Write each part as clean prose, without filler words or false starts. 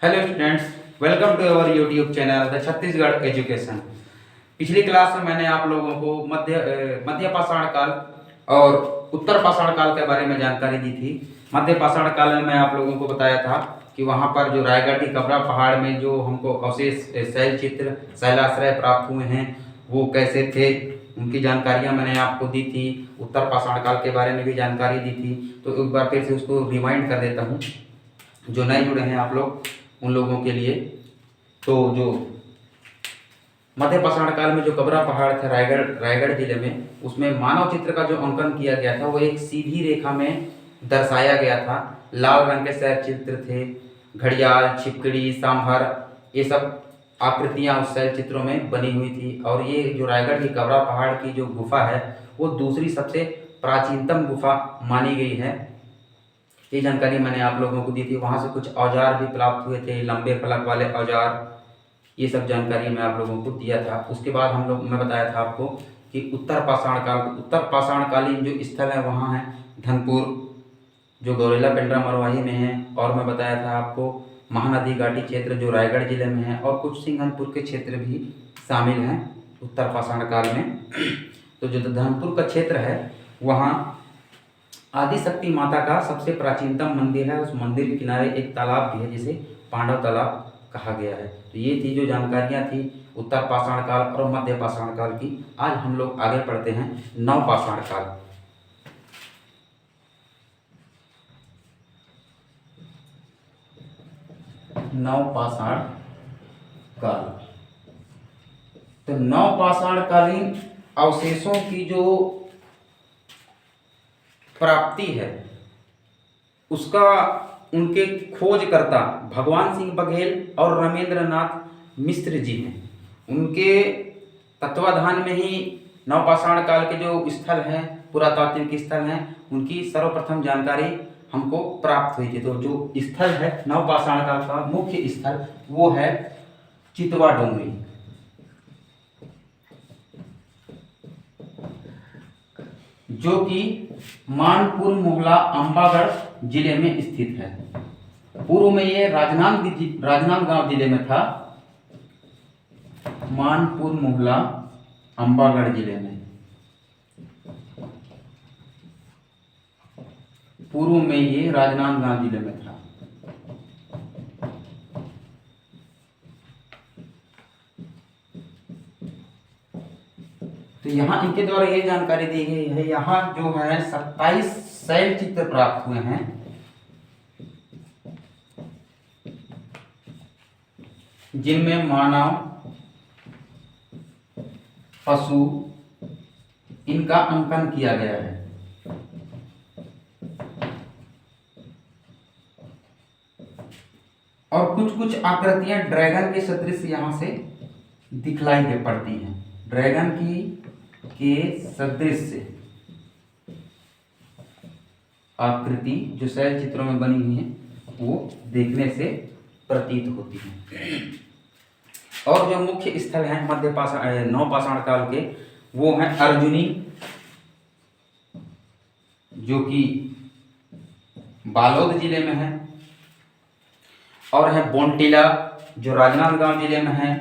Hello students, welcome to our YouTube channel the Chhattisgarh education. पिछली class में मैंने आप लोगों को मध्य पाषाण काल और उत्तर पाषाण काल के बारे में जानकारी दी थी। मध्य पाषाण काल में मैं आप लोगों को बताया था कि वहाँ पर जो रायगढ़ की कबरा पहाड़ में जो हमको अवशेष शैल चित्र शैलाश्रय प्राप्त हुए हैं वो कैसे थे, उनकी जानकारियाँ मैंने आपको दी थी। उत्तर पाषाण काल के बारे में भी जानकारी दी थी, तो एक बार फिर से उसको रिमाइंड कर देता हूँ जो नए जुड़े हैं आप लोग उन लोगों के लिए। तो जो मध्य पाषाण काल में जो कबरा पहाड़ था रायगढ़ जिले में, उसमें मानव चित्र का जो अंकन किया गया था वो एक सीधी रेखा में दर्शाया गया था। लाल रंग के शैल चित्र थे, घड़ियाल, छिपकली, सांभर, ये सब आकृतियां उस शैल चित्रों में बनी हुई थी। और ये जो रायगढ़ की कबरा पहाड़ की जो गुफा है वो दूसरी सबसे प्राचीनतम गुफा मानी गई है। ये जानकारी मैंने आप लोगों को दी थी। वहाँ से कुछ औजार भी प्राप्त हुए थे, लंबे फलक वाले औजार, ये सब जानकारी मैं आप लोगों को दिया था। उसके बाद मैं बताया था आपको कि उत्तर पाषाण कालीन जो स्थल है वहाँ है धनपुर, जो गौरेला पेंड्रा मरवाही में है। और मैं बताया था आपको महानदी घाटी क्षेत्र जो रायगढ़ जिले में है, और कुछ सिंघनपुर के क्षेत्र भी शामिल हैं उत्तर पाषाण काल में। तो जो धनपुर का क्षेत्र है वहाँ आदिशक्ति माता का सबसे प्राचीनतम मंदिर है। उस मंदिर के किनारे एक तालाब भी है जिसे पांडव तालाब कहा गया है। तो ये थी जो जानकारियाँ थी उत्तर पाषाण काल और मध्य पाषाण काल की। आज हम लोग आगे पढ़ते हैं नव पाषाण काल। नव पाषाण काल, तो नव पाषाण कालीन अवशेषों की जो प्राप्ति है उसका उनके खोजकर्ता भगवान सिंह बघेल और रमेंद्र नाथ मिश्र जी हैं। उनके तत्वाधान में ही नवपाषाण काल के जो स्थल हैं, पुरातात्विक स्थल हैं, उनकी सर्वप्रथम जानकारी हमको प्राप्त हुई थी। तो जो स्थल है नवपाषाण काल का मुख्य स्थल वो है चितवा डोंगरी, जो कि मानपुर मोहला अंबागढ़ जिले में स्थित है। पूर्व में ये राजनांदगांव जिले में था। मानपुर मोहला अंबागढ़ जिले में, पूर्व में ये राजनांदगांव जिले में था। तो यहाँ इनके द्वारा ये जानकारी दी गई है, यहाँ जो है 27 शैल चित्र प्राप्त हुए हैं, जिनमें मानव, पशु, इनका अंकन किया गया है। और कुछ कुछ आकृतियां ड्रैगन के सदृश यहाँ से दिखलाई दे पड़ती हैं। ड्रैगन के सदृश से आकृति जो शैल चित्रों में बनी हुई है वो देखने से प्रतीत होती है। और जो मुख्य स्थल हैं नव पाषाण काल के वो हैं अर्जुनी, जो कि बालोद जिले में है, और है बोनटीला जो राजनांदगांव जिले में है,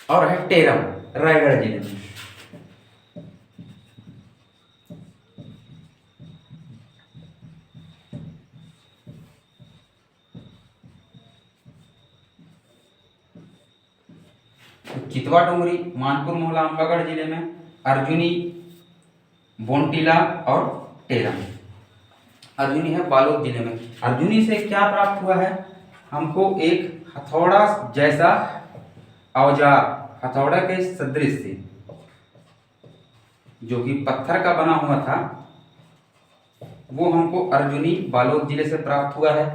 और है टेरम रायगढ़ जिले में। चितवा डोंगरी मानपुर मोहला अंबागढ़ जिले में, अर्जुनी, बोनटीला और टेरम। अर्जुनी है बालोद जिले में। अर्जुनी से क्या प्राप्त हुआ है हमको? एक हथौड़ा जैसा औजार, हथौड़ा के सदृश से, जो कि पत्थर का बना हुआ था, वो हमको अर्जुनी बालोद जिले से प्राप्त हुआ है।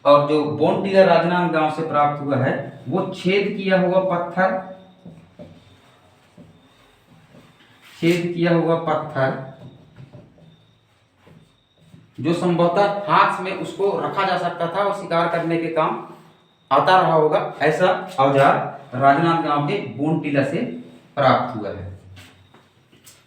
और जो बोनटीला राजनांदगांव से प्राप्त हुआ है वो छेद किया हुआ पत्थर जो संभवतः हाथ में उसको रखा जा सकता था और शिकार करने के काम आता रहा होगा, ऐसा औजार राजनांद गांव के बोन टीला से प्राप्त हुआ है।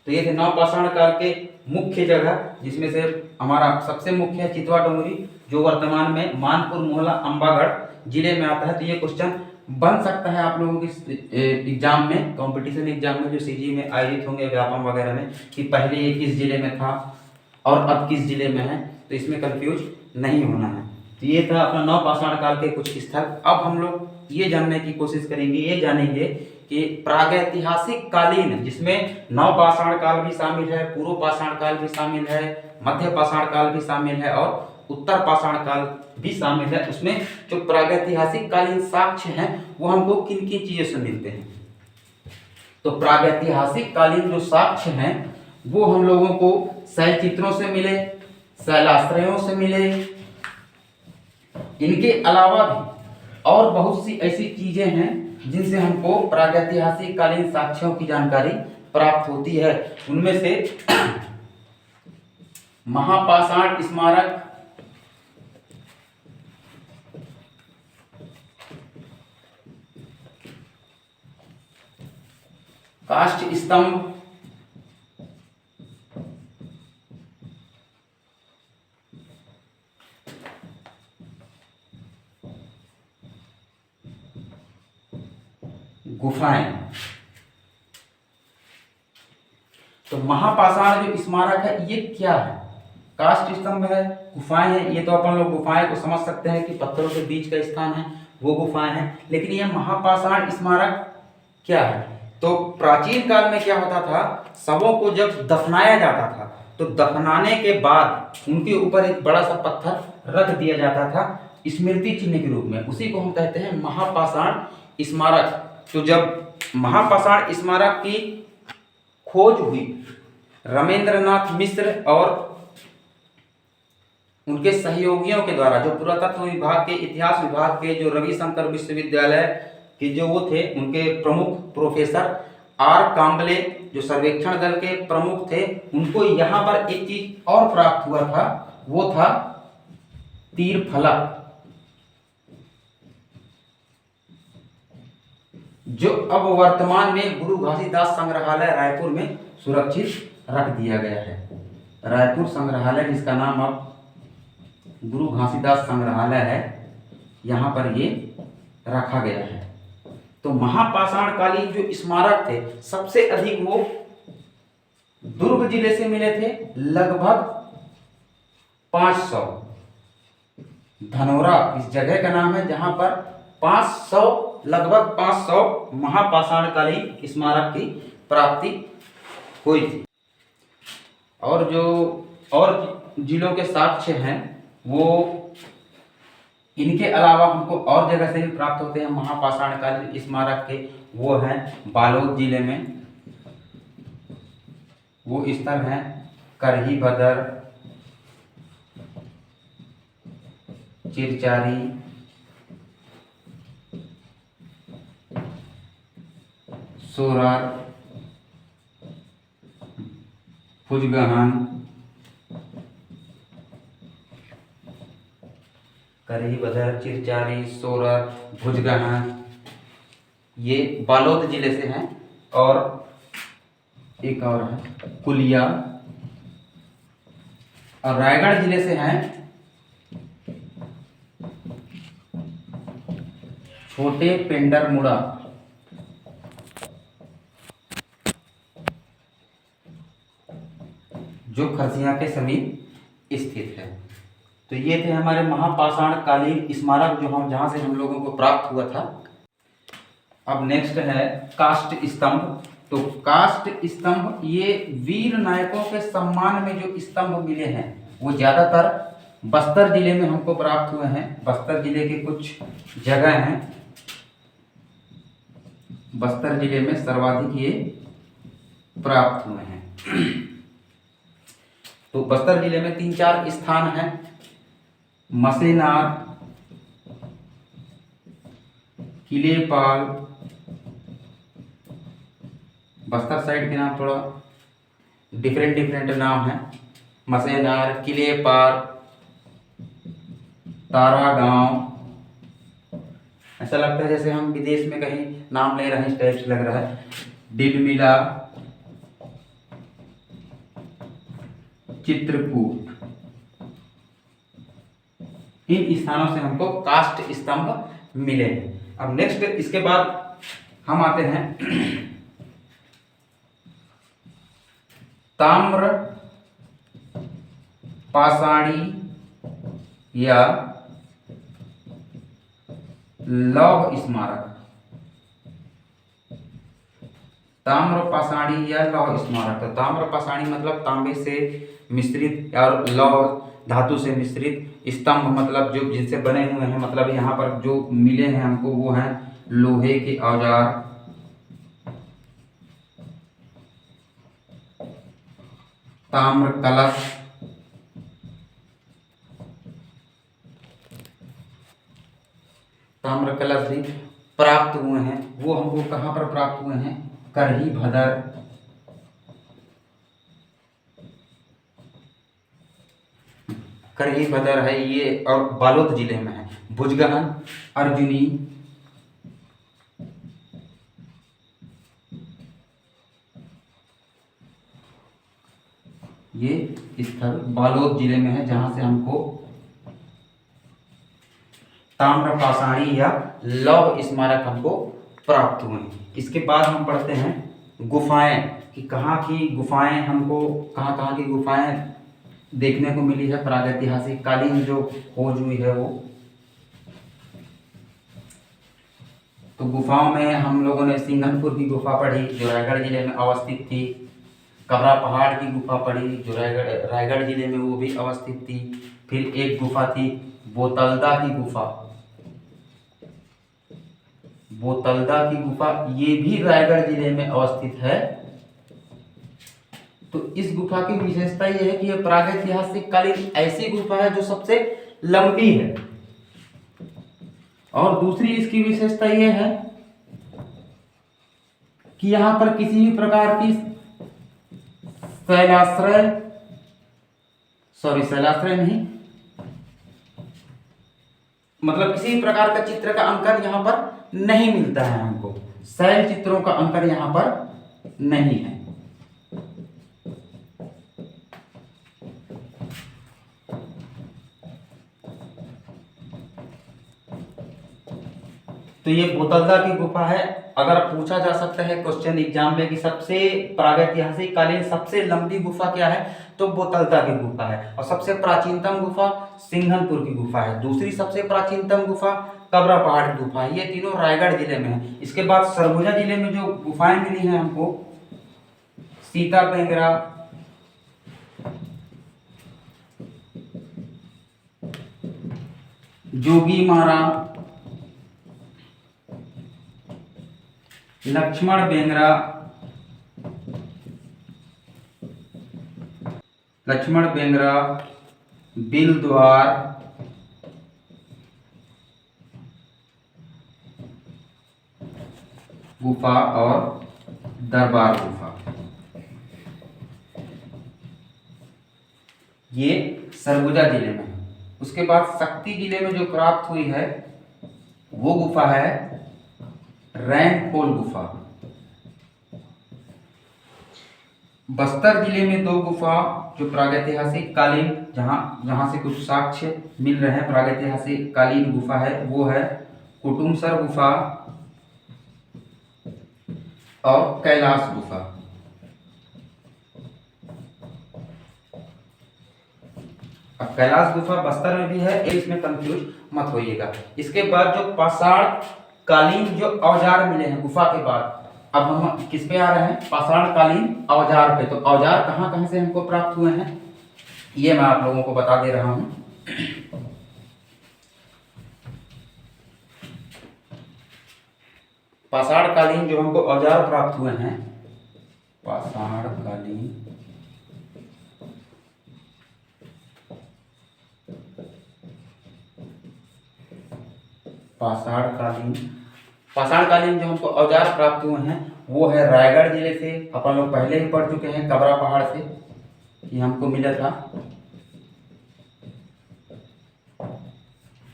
तो ये थे नवपाषाण काल के मुख्य जगह, जिसमें से हमारा सबसे मुख्य है चितवा डोंगरी, जो वर्तमान में मानपुर मोहला अंबागढ़ जिले में आता है। तो ये क्वेश्चन बन सकता है आप लोगों के एग्जाम में, कंपटीशन एग्जाम में जो सीजी में आयोजित होंगे व्यापम वगैरह में, कि पहले ये किस जिले में था और अब किस जिले में है, तो इसमें कंफ्यूज नहीं होना है। तो ये था अपना नवपाषाण काल के कुछ स्थल। अब हम लोग ये जानने की कोशिश करेंगे, ये जानेंगे कि प्रागैतिहासिक कालीन, जिसमें नवपाषाण काल भी शामिल है, पूर्व पाषाण काल भी शामिल है, मध्य पाषाण काल भी शामिल है और उत्तर पाषाण काल भी शामिल है, उसमें जो प्रागैतिहासिक कालीन साक्ष्य हैं वो हमको किन किन चीजों से मिलते हैं। तो प्रागैतिहासिक कालीन जो साक्ष्य हैं वो हम लोगों को शैल चित्रों से मिले, शैलाश्रयों से मिले, इनके अलावा भी और बहुत सी ऐसी चीजें हैं जिनसे हमको प्रागैतिहासिक कालीन साक्ष्यों की जानकारी प्राप्त होती है। उनमें से महापाषाण स्मारक, काष्ठ स्तंभ, गुफाएं। तो महापाषाण जो स्मारक है ये क्या है? काष्ठ स्तंभ है, गुफाएं हैं। ये तो अपन लोग गुफाएं को समझ सकते हैं कि पत्थरों के बीच का स्थान है, वो गुफाएं हैं। लेकिन ये महापाषाण स्मारक क्या है? तो प्राचीन काल में क्या होता था, शवों को जब दफनाया जाता था तो दफनाने के बाद उनके ऊपर एक बड़ा सा पत्थर रख दिया जाता था स्मृति चिन्ह के रूप में, उसी को हम कहते हैं महापाषाण स्मारक। तो जब महापाषाण स्मारक की खोज हुई रमेंद्रनाथ मिश्र और उनके सहयोगियों के द्वारा, जो पुरातत्व विभाग के, इतिहास विभाग के, जो रविशंकर विश्वविद्यालय के जो वो थे, उनके प्रमुख प्रोफेसर आर कांबले, जो सर्वेक्षण दल के प्रमुख थे, उनको यहाँ पर एक चीज और प्राप्त हुआ था, वो था तीर फलक, जो अब वर्तमान में गुरु घासीदास संग्रहालय रायपुर में सुरक्षित रख दिया गया है। रायपुर संग्रहालय, जिसका नाम अब गुरु घासीदास संग्रहालय है, यहाँ पर ये रखा गया है। तो महापाषाण कालीन जो स्मारक थे सबसे अधिक वो दुर्ग जिले से मिले थे, लगभग 500। धनोरा इस जगह का नाम है जहां पर 500, लगभग 500 महापाषाण कालीन स्मारक की प्राप्ति हुई थी। और जो और जिलों के साक्ष्य हैं वो इनके अलावा हमको और जगह से भी प्राप्त होते हैं महापाषाण कालीन स्मारक के। वो हैं बालोद जिले में, वो स्थल हैं करही बदर, चिरचारी, सोरार, भुजगहन, करही बदर, चिरचारी, सोरर, भुजगहन, ये बालोद जिले से हैं। और एक और है कुलिया, और रायगढ़ जिले से हैं छोटे पेंडरमुड़ा, जो खरसिया के समीप स्थित है। तो ये थे हमारे महापाषाण कालीन स्मारक जो हम जहाँ से हम लोगों को प्राप्त हुआ था। अब नेक्स्ट है काष्ठ स्तंभ। तो काष्ठ स्तंभ ये वीर नायकों के सम्मान में जो स्तंभ मिले हैं वो ज़्यादातर बस्तर जिले में हमको प्राप्त हुए हैं। बस्तर जिले के कुछ जगह हैं, बस्तर जिले में सर्वाधिक ये प्राप्त हुए हैं। तो बस्तर जिले में 3-4 स्थान हैं, मसेनार, किलेपाल, बस्तर साइड के नाम थोड़ा डिफरेंट नाम है, मसेनार, किलेपाल, तारागांव, ऐसा लगता है जैसे हम विदेश में कहीं नाम ले रहे हैं, इस टाइप से लग रहा है। डिडमिला, चित्रकूट, इन स्थानों से हमको काष्ठ स्तंभ मिले हैं। अब नेक्स्ट इसके बाद हम आते हैं ताम्र पाषाणी या लौह स्मारक। ताम्र पाषाणी या लौह स्मारक। तो ताम्र पाषाणी मतलब तांबे से मिश्रित और लौह धातु से मिश्रित, स्तंभ मतलब जो जिनसे बने हुए हैं, मतलब यहाँ पर जो मिले हैं हमको वो हैं लोहे के औजार, ताम्र कलश, ताम्र कलश भी प्राप्त हुए हैं। वो हमको कहाँ पर प्राप्त हुए हैं? करही भदर, करही भदर है ये, और बालोद जिले में है। भुजगहन, अर्जुनी, ये स्थल बालोद जिले में है, जहां से हमको ताम्र पाषाणी या लौह स्मारक हमको प्राप्त हुए हैं। इसके बाद हम पढ़ते हैं गुफाएं, कि कहाँ की गुफाएं हमको, कहाँ की गुफाएं देखने को मिली है प्रागैतिहासिक कालीन जो खोज हुई है वो। तो गुफाओं में हम लोगों ने सिंघनपुर की गुफा पढ़ी जो रायगढ़ जिले में अवस्थित थी। कबरा पहाड़ की गुफा पढ़ी जो रायगढ़ जिले में वो भी अवस्थित थी। फिर एक गुफा थी बोतलदा की गुफा, बोतलदा की गुफा ये भी रायगढ़ जिले में अवस्थित है। तो इस गुफा की विशेषता ये है कि यह प्रागैतिहासिक कालीन ऐसी गुफा है जो सबसे लंबी है। और दूसरी इसकी विशेषता ये है कि यहां पर किसी भी प्रकार की शैलाश्रय नहीं, मतलब किसी भी प्रकार का चित्र का अंकन यहां पर नहीं मिलता है हमको। शैल चित्रों का अंकन यहां पर नहीं है। तो ये बोतलदा की गुफा है। अगर पूछा जा सकता है क्वेश्चन एग्जाम में कि सबसे प्रागैतिहासिक कालीन सबसे लंबी गुफा क्या है, तो बोतलदा की गुफा है। और सबसे प्राचीनतम गुफा सिंघनपुर की गुफा है। दूसरी सबसे प्राचीनतम गुफा कबरा पहाड़ की गुफा है। ये तीनों रायगढ़ जिले में है। इसके बाद सरगुजा जिले में जो गुफाएं मिली हैं हमको, सीता बेंगरा, जोगी मारा, लक्ष्मण बेंगरा, बिलद्वार, गुफा और दरबार गुफा, ये सरगुजा जिले में है। उसके बाद शक्ति जिले में जो प्राप्त हुई है वो गुफा है रैनपोल गुफा। बस्तर जिले में दो गुफा जो प्रागैतिहासिक कालीन, जहां से कुछ साक्ष्य मिल रहे हैं प्रागैतिहासिक कालीन गुफा है, वो है कुटुमसर गुफा और कैलाश गुफा। अब कैलाश गुफा बस्तर में भी है, इसमें कंफ्यूज मत होइएगा। इसके बाद जो पाषाण कालीन जो औजार मिले हैं गुफा के बाद, अब हम किस पे आ रहे हैं? पाषाण कालीन औजार पे। तो औजार कहाँ कहाँ से हमको प्राप्त हुए हैं ये मैं आप लोगों को बता दे रहा हूं। पाषाण कालीन जो हमको औजार प्राप्त हुए हैं, पाषाण कालीन जो हमको औजार प्राप्त हुए हैं वो है रायगढ़ जिले से। अपन लोग पहले ही पढ़ चुके हैं कबरा पहाड़ से, ये हमको मिला था।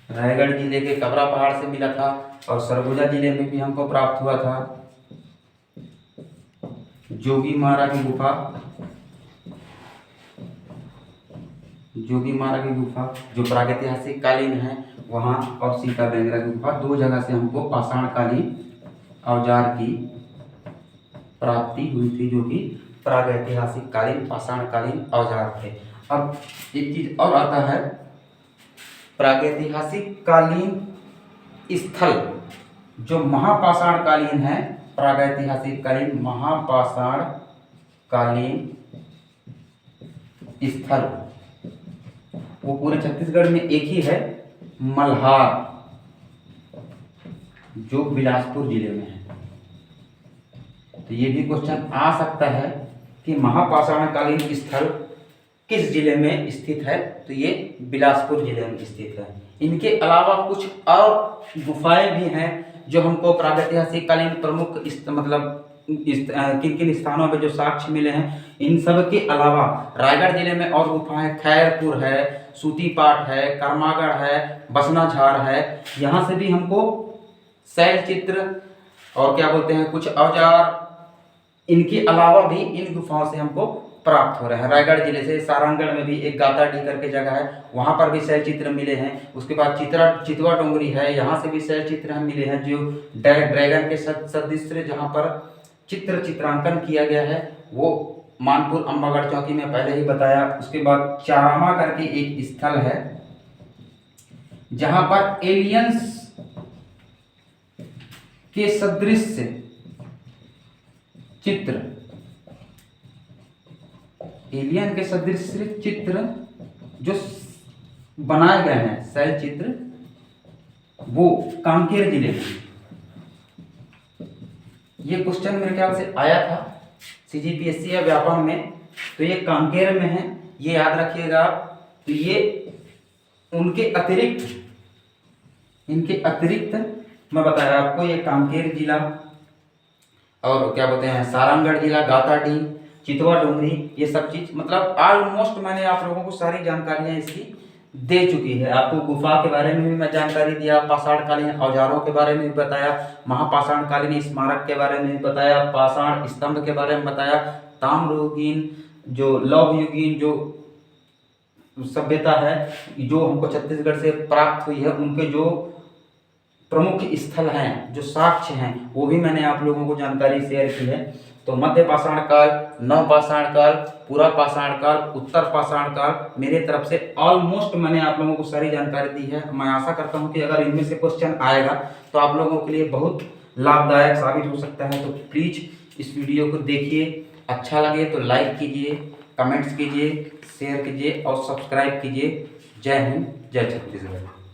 रायगढ़ जिले के कबरा पहाड़ से मिला था और सरगुजा जिले में भी हमको प्राप्त हुआ था। जोगीमारा की गुफा, जोगीमारा की गुफा जो प्रागैतिहासिक कालीन है वहाँ, और सीता बेंगरा की गुफा, 2 जगह से हमको पाषाणकालीन औजार की प्राप्ति हुई थी, जो कि प्रागैतिहासिक कालीन पाषाणकालीन औजार थे। अब एक चीज और आता है, प्रागैतिहासिक कालीन स्थल जो महापाषाणकालीन है, प्रागैतिहासिक कालीन महापाषाण कालीन स्थल वो पूरे छत्तीसगढ़ में एक ही है, मल्हार, जो बिलासपुर जिले में है। तो ये भी क्वेश्चन आ सकता है कि महापाषाणकालीन स्थल किस जिले में स्थित है, तो ये बिलासपुर जिले में स्थित है। इनके अलावा कुछ और गुफाएं भी हैं जो हमको प्रागैतिहासिक कालीन प्रमुख मतलब किन किन स्थानों पे जो साक्ष्य मिले हैं। इन सब के अलावा रायगढ़ जिले में और गुफाएं खैरपुर है, सूतीपाट है, कर्मागढ़ है, बसनाझाड़ है। यहाँ से भी हमको शैल चित्र और क्या बोलते हैं कुछ औजार इनके अलावा भी इन गुफाओं से हमको प्राप्त हो रहे हैं। रायगढ़ जिले से सारंगगढ़ में भी एक गाताडीह करके जगह है, वहाँ पर भी शैल चित्र मिले हैं। उसके बाद चितवा डोंगरी है, यहाँ से भी शैल चित्र मिले हैं जो ड्रैगन के सदृश जहाँ पर चित्रांकन किया गया है, वो मानपुर अम्बागढ़ चौकी में पहले ही बताया। उसके बाद चारामा करके एक स्थल है जहाँ पर एलियंस के सदृश चित्र, एलियन के सदृश चित्र जो बनाए गए हैं शैल चित्र, वो कांकेर जिले में। ये क्वेश्चन मेरे ख्याल से आया था CGPSC या व्यापम में, तो ये कांकेर में है, ये याद रखिएगा। तो ये उनके अतिरिक्त मैं बताया आपको, ये कांकेर जिला और क्या बोलते हैं सारंगगढ़ जिला, गाताडीह, चितवा डोंगरी, ये सब चीज मतलब ऑलमोस्ट मैंने आप लोगों को सारी जानकारियां इसकी दे चुकी है। आपको गुफा के बारे में भी मैं जानकारी दिया, पाषाणकालीन औजारों के बारे में भी बताया, महापाषाणकालीन स्मारक के बारे में भी बताया, पाषाण स्तंभ के बारे में बताया, ताम्रयुगीन जो लौह युगीन जो सभ्यता है जो हमको छत्तीसगढ़ से प्राप्त हुई है, उनके जो प्रमुख स्थल हैं, जो साक्ष्य हैं, वो भी मैंने आप लोगों को जानकारी शेयर की है। तो मध्य पाषाण काल, नव पाषाण काल, पूरा पाषाण काल, उत्तर पाषाण काल, मेरे तरफ से ऑलमोस्ट मैंने आप लोगों को सारी जानकारी दी है। मैं आशा करता हूं कि अगर इनमें से क्वेश्चन आएगा तो आप लोगों के लिए बहुत लाभदायक साबित हो सकता है। तो प्लीज इस वीडियो को देखिए, अच्छा लगे तो लाइक कीजिए, कमेंट्स कीजिए, शेयर कीजिए और सब्सक्राइब कीजिए। जय हिंद, जय छत्तीसगढ़।